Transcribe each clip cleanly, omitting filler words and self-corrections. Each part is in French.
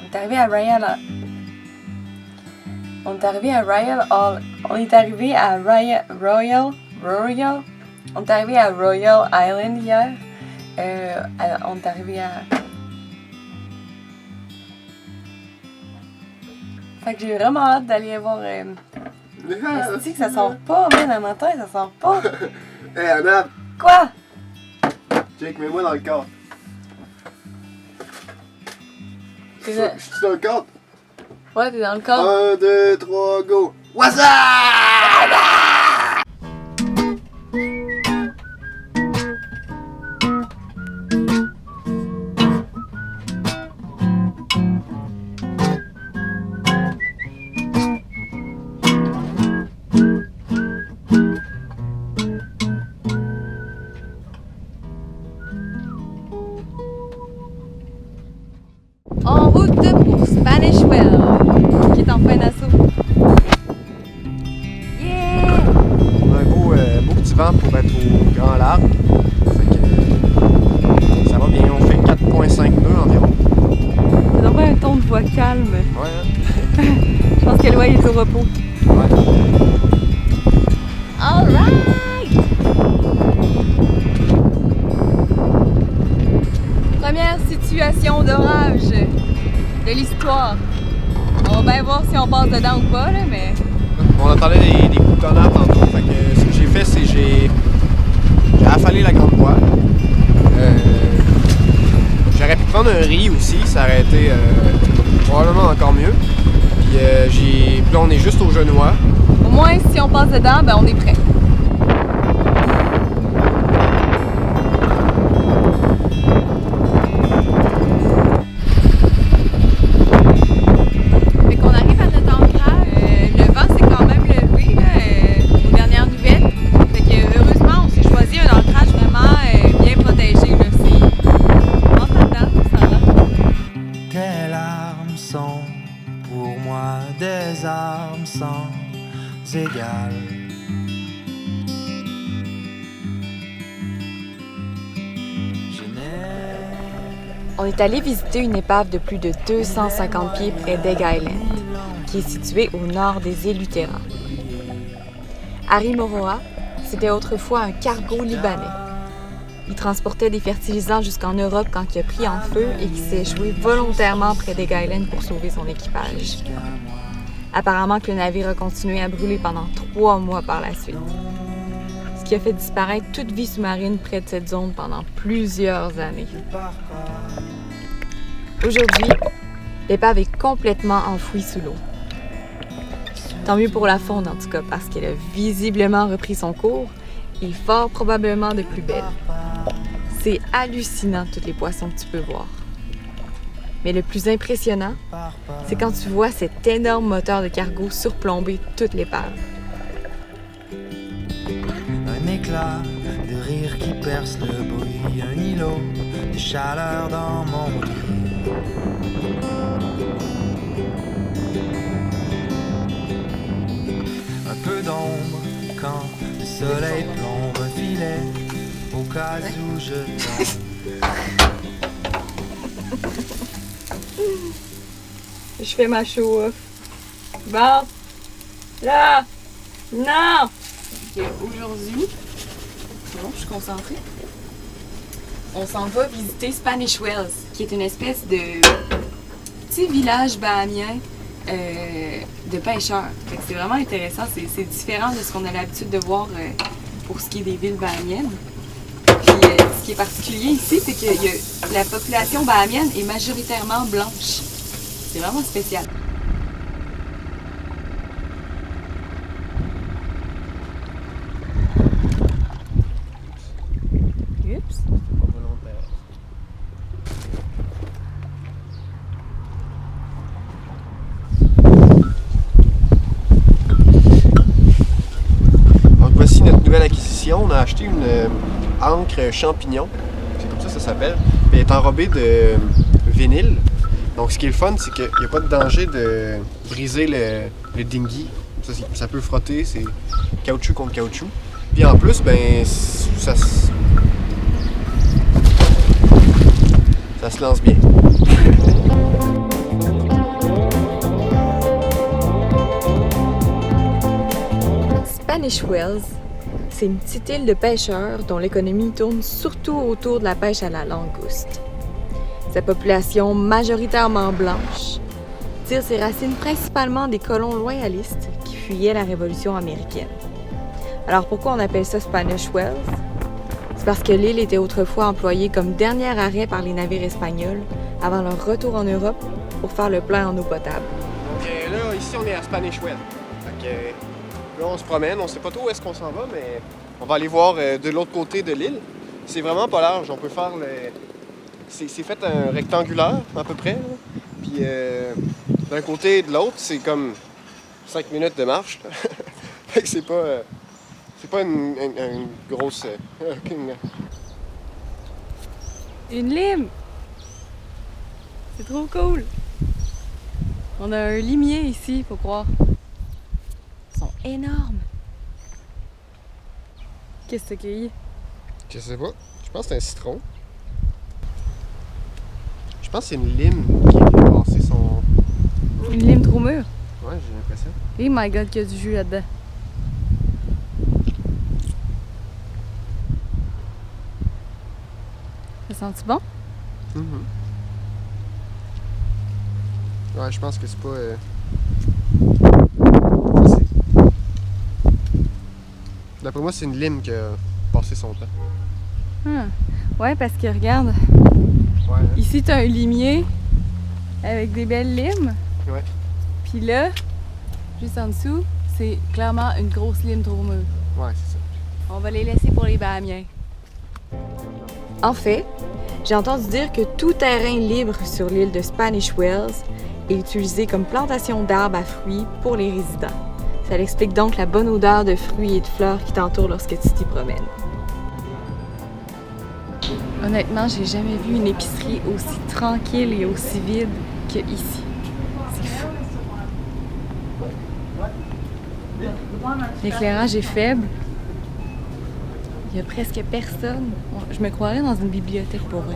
On est arrivé à Royal. On est arrivé à Royal Hall. On est arrivé à Royal. On est arrivé à Royal Island hier. On est arrivé à. Fait que j'ai vraiment hâte d'aller voir. Est-ce que ça sort pas, mais le matin, ça sort pas. Hey Anna! Quoi? Jake, mets-moi dans le cadre. Je T'es suis dans le cadre? Ouais, t'es dans le cadre. 1, 2, 3, go! What's up? En route pour Spanish Well, qui est en fin d'assaut. Yeah! On a un beau petit vent pour être au grand large. Fait que ça va bien, on fait 4,5 nœuds environ. C'est donc un ton de voix calme. Ouais, hein? Je pense que Loïc est au repos. Ouais. Alright! Première situation d'orage de l'histoire. On va bien voir si on passe dedans ou pas, là, mais... On entendait des coups de tonnerre tantôt. Fait que ce que j'ai fait, c'est j'ai affalé la grande voile. J'aurais pu prendre un riz aussi, ça aurait été probablement encore mieux. Puis là, on est juste au genois. Au moins, si on passe dedans, ben on est prêt. Fait qu'on arrive à notre ancrage. Le vent s'est quand même levé, là, aux dernières nouvelles. Fait que heureusement, on s'est choisi un ancrage vraiment bien protégé, là. On rentre dedans, ça va. Tes larmes sont pour moi des armes sans égales. Je n'ai On est allé visiter une épave de plus de 250 pieds près d'Egg Island, qui est située au nord des îles Lutera. Harry Moroa, c'était autrefois un cargo libanais. Il transportait des fertilisants jusqu'en Europe quand il a pris en feu et qu'il s'est échoué volontairement près d'Egg Island pour sauver son équipage. Apparemment que le navire a continué à brûler pendant 3 mois par la suite, ce qui a fait disparaître toute vie sous-marine près de cette zone pendant plusieurs années. Aujourd'hui, l'épave est complètement enfouie sous l'eau. Tant mieux pour la faune en tout cas, parce qu'elle a visiblement repris son cours et fort probablement de plus belle. C'est hallucinant tous les poissons que tu peux voir. Mais le plus impressionnant, c'est quand tu vois cet énorme moteur de cargo surplomber toute l'épave. un éclat de rire qui perce le bruit, un îlot de chaleur dans mon lit. Un peu d'ombre quand le soleil plombe un filet au cas où je tombe. Je fais ma show-off. Bon. Là. Non. Okay, aujourd'hui, bon, je suis concentrée. On s'en va visiter Spanish Wells, qui est une espèce de petit village bahamien de pêcheurs. Fait que c'est vraiment intéressant. C'est différent de ce qu'on a l'habitude de voir pour ce qui est des villes bahamiennes. Puis, ce qui est particulier ici, c'est que la population bahamienne est majoritairement blanche. C'est vraiment spécial. Oups. Donc voici notre nouvelle acquisition. On a acheté une ancre champignon. C'est comme ça s'appelle. Elle est enrobée de vinyle. Donc ce qui est le fun, c'est qu'il n'y a pas de danger de briser le dinghy. Ça peut frotter, c'est caoutchouc contre caoutchouc. Puis en plus, ben, ça se lance bien. Spanish Wells, c'est une petite île de pêcheurs dont l'économie tourne surtout autour de la pêche à la langouste. Sa population majoritairement blanche tire ses racines principalement des colons loyalistes qui fuyaient la Révolution américaine. Alors pourquoi on appelle ça Spanish Wells? C'est parce que l'île était autrefois employée comme dernier arrêt par les navires espagnols avant leur retour en Europe pour faire le plein en eau potable. Donc là, ici, on est à Spanish Wells. Fait que, là, on se promène, on sait pas trop où est-ce qu'on s'en va, mais on va aller voir de l'autre côté de l'île. C'est vraiment pas large, on peut faire le... C'est fait un rectangulaire, à peu près, là. Puis d'un côté et de l'autre, c'est comme 5 minutes de marche. Fait que c'est pas une grosse... Une lime! C'est trop cool! On a un limier ici, faut croire. Ils sont énormes! Qu'est-ce que c'est cueilli? Je sais pas. Je pense que c'est un citron. Je pense que c'est une lime qui a passé son... Une lime trop mûre? Ouais, j'ai l'impression. Oh my god, qu'il y a du jus là-dedans. Ça sent-tu bon? Ouais, je pense que c'est pas... D'après moi, c'est une lime qui a passé son temps. Ouais, parce que regarde, Ouais. Hein? ici t'as un limier avec des belles limes. Ouais. Puis là, juste en dessous, c'est clairement une grosse lime trop mûre. Ouais, c'est ça. On va les laisser pour les Bahamiens. En fait, j'ai entendu dire que tout terrain libre sur l'île de Spanish Wells est utilisé comme plantation d'arbres à fruits pour les résidents. Ça explique donc la bonne odeur de fruits et de fleurs qui t'entourent lorsque tu t'y promènes. Honnêtement, j'ai jamais vu une épicerie aussi tranquille et aussi vide que ici. C'est fou. L'éclairage est faible. Il y a presque personne. Je me croirais dans une bibliothèque pour eux.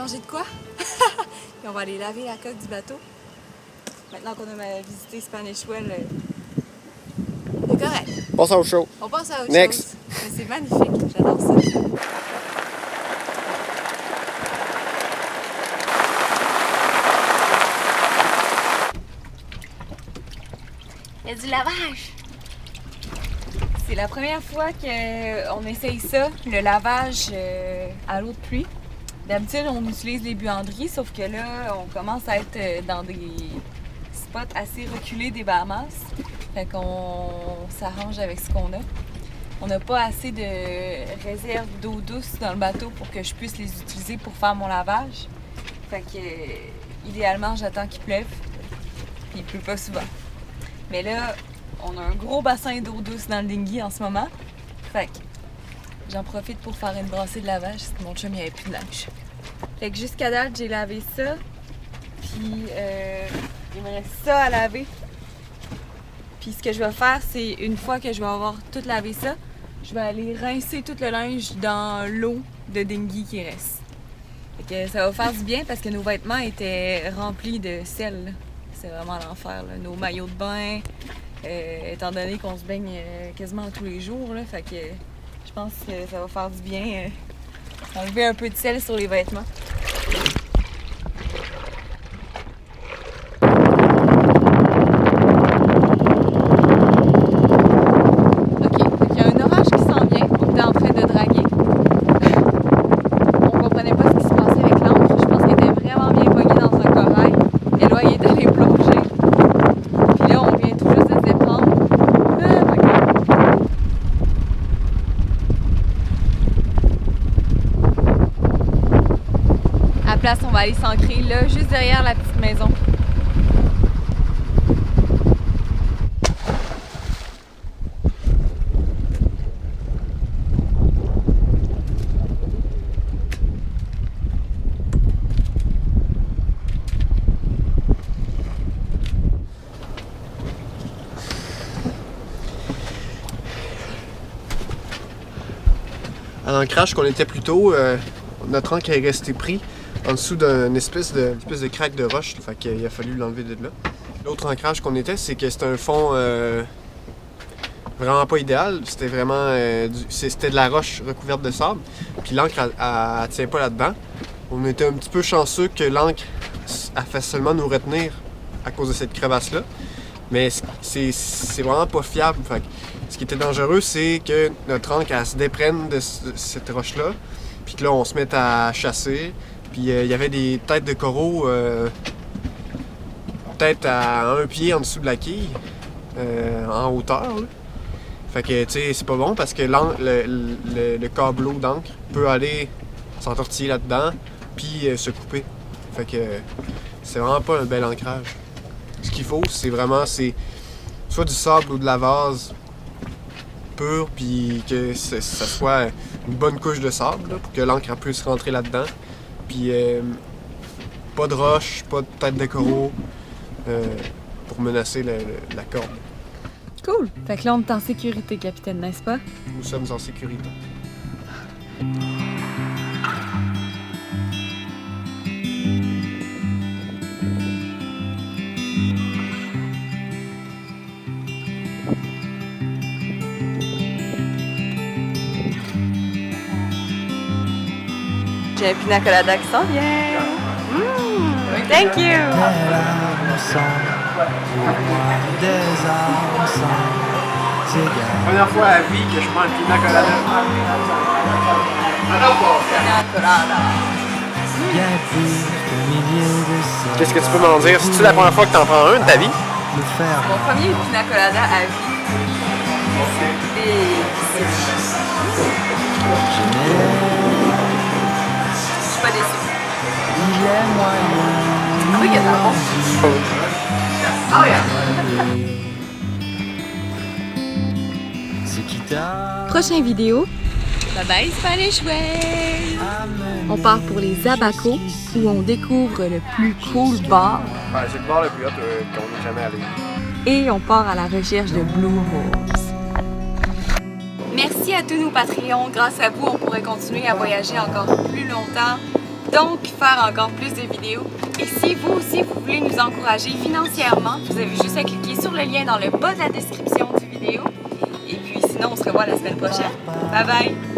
De quoi? Et on va aller laver la coque du bateau. Maintenant qu'on a visité Spanish Wells, c'est correct. Passe au show. On passe à autre Next. chose. Mais c'est magnifique, j'adore ça. Il y a du lavage. C'est la première fois qu'on essaye ça, le lavage à l'eau de pluie. D'habitude, on utilise les buanderies, sauf que là, on commence à être dans des spots assez reculés des Bahamas. Fait qu'on s'arrange avec ce qu'on a. On n'a pas assez de réserve d'eau douce dans le bateau pour que je puisse les utiliser pour faire mon lavage. Fait que, idéalement, j'attends qu'il pleuve. Puis il pleut pas souvent. Mais là, on a un gros bassin d'eau douce dans le dinghy en ce moment. Fait que j'en profite pour faire une brassée de lavage parce que mon chum il avait plus de linge. Fait que jusqu'à date, j'ai lavé ça. Puis il me reste ça à laver. Puis ce que je vais faire, c'est une fois que je vais avoir tout lavé ça, je vais aller rincer tout le linge dans l'eau de dinghy qui reste. Fait que ça va faire du bien parce que nos vêtements étaient remplis de sel. Là. C'est vraiment l'enfer. Là. Nos maillots de bain, étant donné qu'on se baigne quasiment tous les jours, là, fait que je pense que ça va faire du bien enlever un peu de sel sur les vêtements. Ok, il y a un orage qui s'en vient. On était en train de draguer. On comprenait pas ce qui se passait avec l'ancre. Je pense qu'elle était vraiment bien pognée dans un corail. Et là, place, on va aller s'ancrer là, juste derrière la petite maison. À l'ancrage qu'on était plus tôt, notre ancre est resté pris en dessous d'une espèce de craque de roche, fait qu'il a fallu l'enlever de là. L'autre ancrage qu'on était, c'est que c'était un fond vraiment pas idéal. C'était vraiment c'était de la roche recouverte de sable. Puis l'encre, elle tient pas là-dedans. On était un petit peu chanceux que l'encre a fait seulement nous retenir à cause de cette crevasse-là. Mais c'est vraiment pas fiable. Fait que ce qui était dangereux, c'est que notre ancre elle se déprenne de cette roche-là. Puis que là, on se mette à chasser. Puis il y avait des têtes de coraux peut-être à 1 pied en dessous de la quille, en hauteur. Là. Fait que, tu sais, c'est pas bon parce que le câbleau d'encre peut aller s'entortiller là-dedans puis se couper. Fait que c'est vraiment pas un bel ancrage. Ce qu'il faut, c'est vraiment soit du sable ou de la vase pur, puis que ça soit une bonne couche de sable là, pour que l'encre puisse rentrer là-dedans. Puis pas de roche, pas de tête de coraux pour menacer la corde. Cool! Fait que là, on est en sécurité, capitaine, n'est-ce pas? Nous sommes en sécurité. J'ai un pina colada qui s'en vient! Thank you! Des larmes sont pour moi des armes sans égard. Première fois à vie que je prends un pina colada. Pina colada! Bien plus de milliers de sœurs. Qu'est-ce que tu peux m'en dire? C'est-tu la première fois que t'en prends un de ta vie? Le faire Mon premier pina colada à vie. Je suis pas déçue. il est moyen. Ah oui, il y a de la bon. Ah oui! Ce qui t'a Prochaine vidéo. Bye bye Spanish Whale! On part pour les Abacos où on découvre le plus cool bar Ouais, c'est le bar le plus haut qu'on n'est jamais allé. et on part à la recherche de Blue Holes. Merci à tous nos Patreons. Grâce à vous, on pourrait continuer à voyager encore plus longtemps, donc faire encore plus de vidéos. Et si vous aussi, vous voulez nous encourager financièrement, vous avez juste à cliquer sur le lien dans le bas de la description du vidéo. Et puis sinon, on se revoit la semaine prochaine. Bye bye!